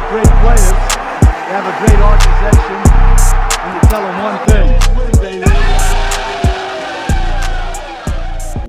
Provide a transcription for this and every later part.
great players, they have a great organization, and you tell them one thing,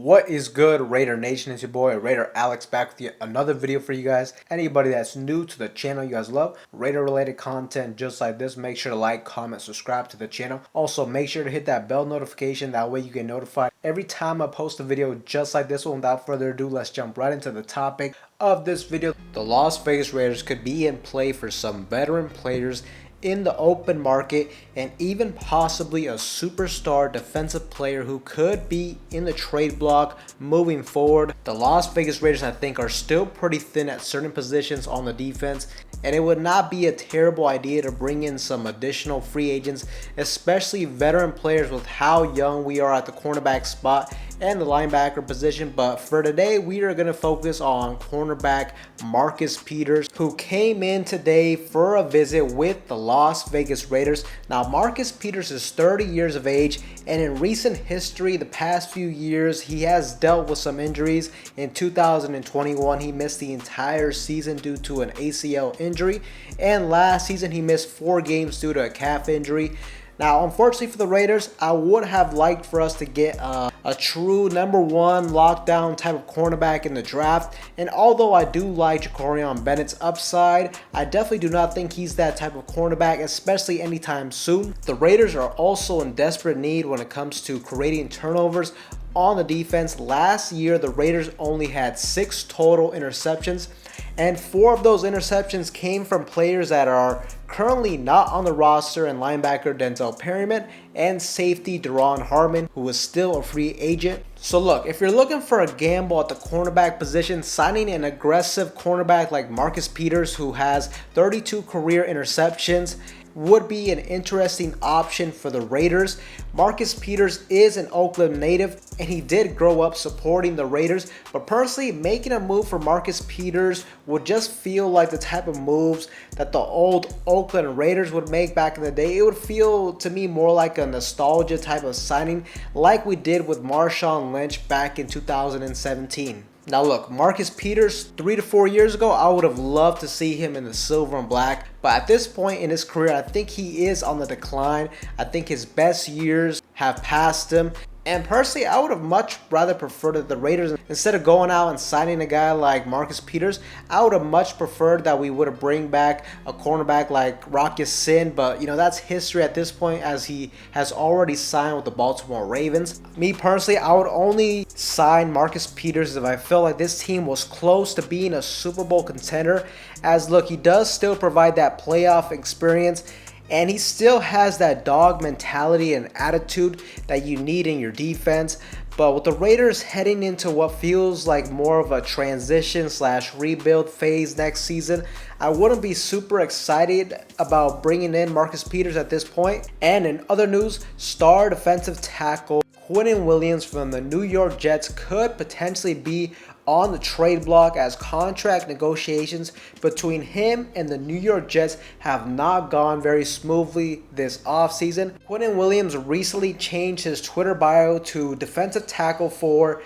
What is good, Raider Nation? It's your boy Raider Alex back with yet another video for you guys. Anybody that's new to the channel, you guys love Raider related content just like this, make sure to like, comment, subscribe to the channel. Also make sure to hit that bell notification, that way you get notified every time I post a video just like this one. Without further ado, let's jump right into the topic of this video. The Las Vegas Raiders could be in play for some veteran players in the open market, and even possibly a superstar defensive player who could be in the trade block moving forward. The Las Vegas Raiders, I think, are still pretty thin at certain positions on the defense, and it would not be a terrible idea to bring in some additional free agents, especially veteran players with how young we are at the cornerback spot and the linebacker position. But for today, we are going to focus on cornerback Marcus Peters, who came in today for a visit with the Las Vegas Raiders. Now, Marcus Peters is 30 years of age, and in recent history, the past few years, he has dealt with some injuries. In 2021, he missed the entire season due to an ACL injury, and last season, he missed 4 games due to a calf injury. Now, unfortunately for the Raiders, I would have liked for us to get a true #1 lockdown type of cornerback in the draft. And although I do like Jacorian Bennett's upside, I definitely do not think he's that type of cornerback, especially anytime soon. The Raiders are also in desperate need when it comes to creating turnovers on the defense. Last year, the Raiders only had 6 total interceptions, and 4 of those interceptions came from players that are currently not on the roster, and linebacker Denzel Perryman and safety Deron Harmon, who is still a free agent. So look, if you're looking for a gamble at the cornerback position, signing an aggressive cornerback like Marcus Peters, who has 32 career interceptions, would be an interesting option for the Raiders. Marcus Peters is an Oakland native, and he did grow up supporting the Raiders, but personally, making a move for Marcus Peters would just feel like the type of moves that the old Oakland Raiders would make back in the day. It would feel to me more like a nostalgia type of signing, like we did with Marshawn Lynch back in 2017. Now look, Marcus Peters, 3 to 4 years ago, I would have loved to see him in the silver and black. But at this point in his career, I think he is on the decline. I think his best years have passed him. And personally, I would have much rather preferred that the Raiders, instead of going out and signing a guy like Marcus Peters, I would have much preferred that we would have bring back a cornerback like Rocky Sin. But, you know, that's history at this point, as he has already signed with the Baltimore Ravens. Me personally, I would only sign Marcus Peters if I felt like this team was close to being a Super Bowl contender. As look, he does still provide that playoff experience, and he still has that dog mentality and attitude that you need in your defense. But with the Raiders heading into what feels like more of a transition/rebuild phase next season, I wouldn't be super excited about bringing in Marcus Peters at this point. And in other news, star defensive tackle Quinnen Williams from the New York Jets could potentially be on the trade block, as contract negotiations between him and the New York Jets have not gone very smoothly this offseason. Quinnen Williams recently changed his Twitter bio to defensive tackle for ...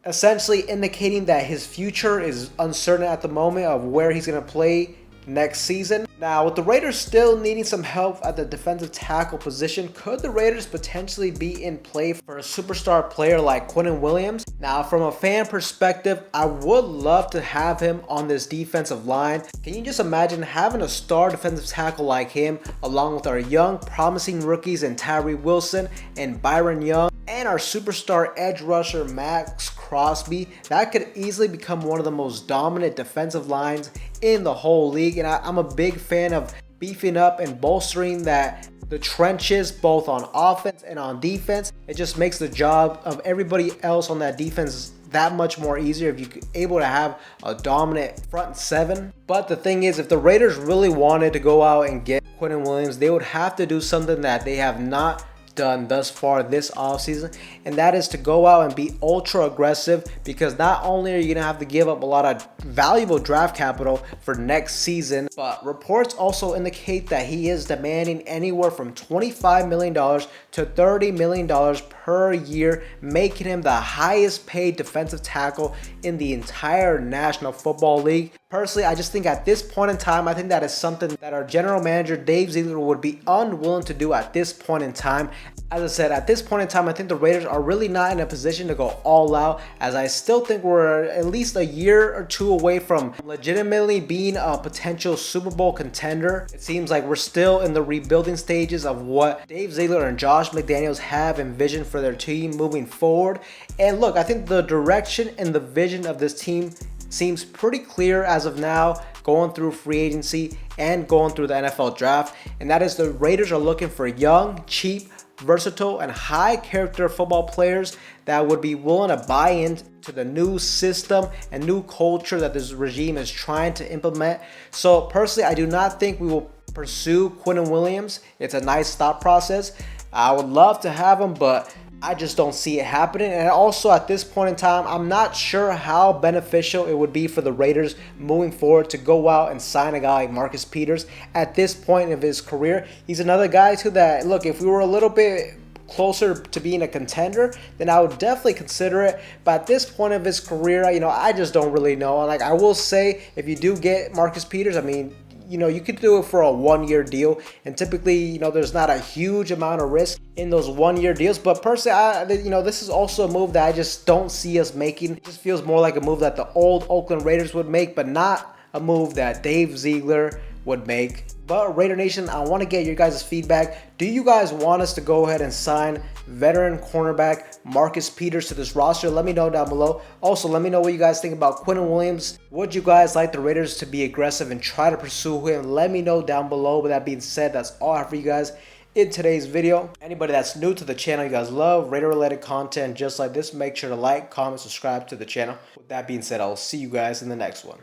essentially indicating that his future is uncertain at the moment of where he's going to play next season. Now, with the Raiders still needing some help at the defensive tackle position, could the Raiders potentially be in play for a superstar player like Quinnen Williams? Now, from a fan perspective, I would love to have him on this defensive line. Can you just imagine having a star defensive tackle like him, along with our young, promising rookies in Tyree Wilson and Byron Young, and our superstar edge rusher Max Crosby? That could easily become one of the most dominant defensive lines in the whole league. And I'm a big fan of beefing up and bolstering the trenches, both on offense and on defense. It just makes the job of everybody else on that defense that much more easier if you're able to have a dominant front 7. But the thing is, if the Raiders really wanted to go out and get Quinnen Williams, they would have to do something that they have not done thus far this offseason, and that is to go out and be ultra aggressive, because not only are you going to have to give up a lot of valuable draft capital for next season, but reports also indicate that he is demanding anywhere from $25 million to $30 million per year, making him the highest paid defensive tackle in the entire National Football League. Personally, I just think at this point in time, I think that is something that our general manager, Dave Ziegler, would be unwilling to do at this point in time. As I said, at this point in time, I think the Raiders are really not in a position to go all out, as I still think we're at least a year or two away from legitimately being a potential Super Bowl contender. It seems like we're still in the rebuilding stages of what Dave Ziegler and Josh McDaniels have envisioned for their team moving forward. And look, I think the direction and the vision of this team seems pretty clear as of now, going through free agency and going through the NFL draft. And that is the Raiders are looking for young, cheap, versatile, and high character football players that would be willing to buy into the new system and new culture that this regime is trying to implement. So personally, I do not think we will pursue Quinnen Williams. It's a nice thought process. I would love to have him, but I just don't see it happening. And also at this point in time, I'm not sure how beneficial it would be for the Raiders moving forward to go out and sign a guy like Marcus Peters at this point of his career. He's another guy too that, look, if we were a little bit closer to being a contender, then I would definitely consider it. But at this point of his career, I just don't really know. Like, I will say, if you do get Marcus Peters, I mean, you could do it for a 1-year deal, and typically, there's not a huge amount of risk in those 1-year deals. But personally, this is also a move that I just don't see us making. It just feels more like a move that the old Oakland Raiders would make, but not a move that Dave Ziegler would make. But Raider Nation, I want to get your guys' feedback. Do you guys want us to go ahead and sign veteran cornerback Marcus Peters to this roster? Let me know down below. Also, let me know what you guys think about Quinnen Williams. Would you guys like the Raiders to be aggressive and try to pursue him? Let me know down below. With that being said, that's all I have for you guys in today's video. Anybody that's new to the channel, you guys love Raider related content just like this, make sure to like, comment, subscribe to the channel. With that being said, I'll see you guys in the next one.